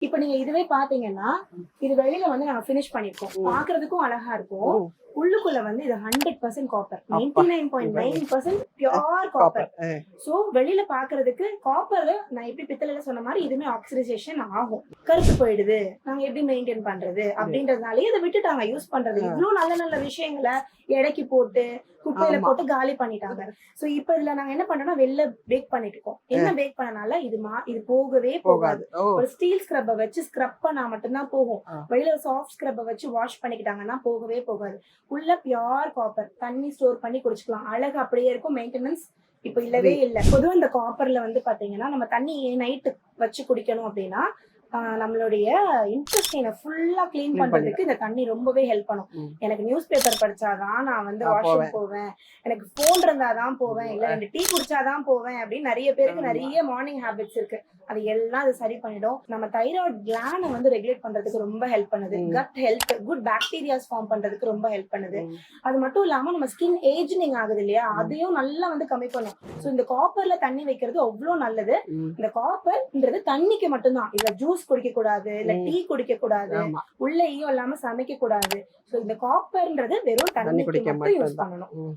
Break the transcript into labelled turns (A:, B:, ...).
A: இப்ப நீங்க இதுவே பாத்தீங்கன்னா, இது வெளியில வந்து நாங்க ஃபினிஷ் பண்ணிருக்கோம். பாக்குறதுக்கும் அழகா இருக்கும். உள்ளுக்குள்ள வந்து இது 100% காப்பர். 99.9% pure copper. சோ வெளியில பாக்குறதுக்கு காப்பர் நான் எப்படி பித்தளைல சொன்ன மாதிரி இதுமே ஆக்சிடைசேஷன் ஆகும். கருத்து போயிடுது. நாங்க எப்படி மெயின்டைன் பண்றது அப்படின்றதுனாலயே இதை விட்டுட்டாங்க யூஸ் பண்றது. இவ்ளோ நல்ல நல்ல விஷயங்களை எடைக்கு போட்டு குப்பையில போட்டு காலி பண்ணிட்டாங்க. சோ இப்ப இதுல நாங்க என்ன பண்றோம்னா வெளில பேக் பண்ணிட்டு இருக்கோம். என்ன பேக் பண்ணனால இது போகவே போகாது. ஒரு ஸ்டீல் ஸ்க்ரப்ப வச்சு ஸ்க்ரப் பண்ணா மட்டும்தான் போகும். வெளியில சாஃப்ட் ஸ்க்ரப்ப வச்சு வாஷ் பண்ணிக்கிட்டாங்கன்னா போகவே போகாது. உள்ள பியூர் காப்பர். தண்ணி ஸ்டோர் பண்ணி குடிச்சுக்கலாம். அழகு அப்படியே இருக்கும். மெயின்டெனன்ஸ் இப்ப இல்லவே இல்ல. பொதுவா இந்த காப்பர்ல வந்து பாத்தீங்கன்னா நம்ம தண்ணி நைட்டு வச்சு குடிக்கணும் அப்படின்னா நம்மளுடைய இன்டெஸ்டைனை ஃபுல்லா கிளீன் பண்றதுக்கு இந்த தண்ணி ரொம்பவே ஹெல்ப் பண்ணும். எனக்கு நியூஸ் பேப்பர் படிச்சாதான் நான் வந்து வாஷ்ரூம் போவேன், எனக்கு போன் இருந்தாதான் போவேன், இல்ல 2 டீ குடிச்சாதான் போவேன் அப்படின்னு நிறைய பேருக்கு நிறைய மார்னிங் ஹேபிட்ஸ் இருக்கு. அது எல்லாம் அது சரி பண்ணிடும். நம்ம தைராய்டு கிளாண்டை வந்து ரெகுலேட் பண்றதுக்கு ரொம்ப ஹெல்ப் பண்ணுது. Gut health, good bacterias form பண்றதுக்கு ரொம்ப ஹெல்ப் பண்ணுது. அது மட்டும் இல்லாம நம்ம ஸ்கின் ஏஜிங் ஆகுது இல்லையா, அதையும் நல்லா வந்து கம்மி பண்ணும். சோ இந்த காப்பர்ல தண்ணி வைக்கிறது அவ்வளவு நல்லது. இந்த காப்பர்ன்றது தண்ணிக்கு மட்டும்தான். இல்ல ஜூஸ் குடிக்க கூடாது, இல்ல டீ குடிக்க கூடாது, உள்ள ஈயம் இல்லாம சமைக்க கூடாது. சோ இந்த காப்பர்ன்றது வெறும் தண்ணிக்கு மட்டும் யூஸ் பண்ணணும்.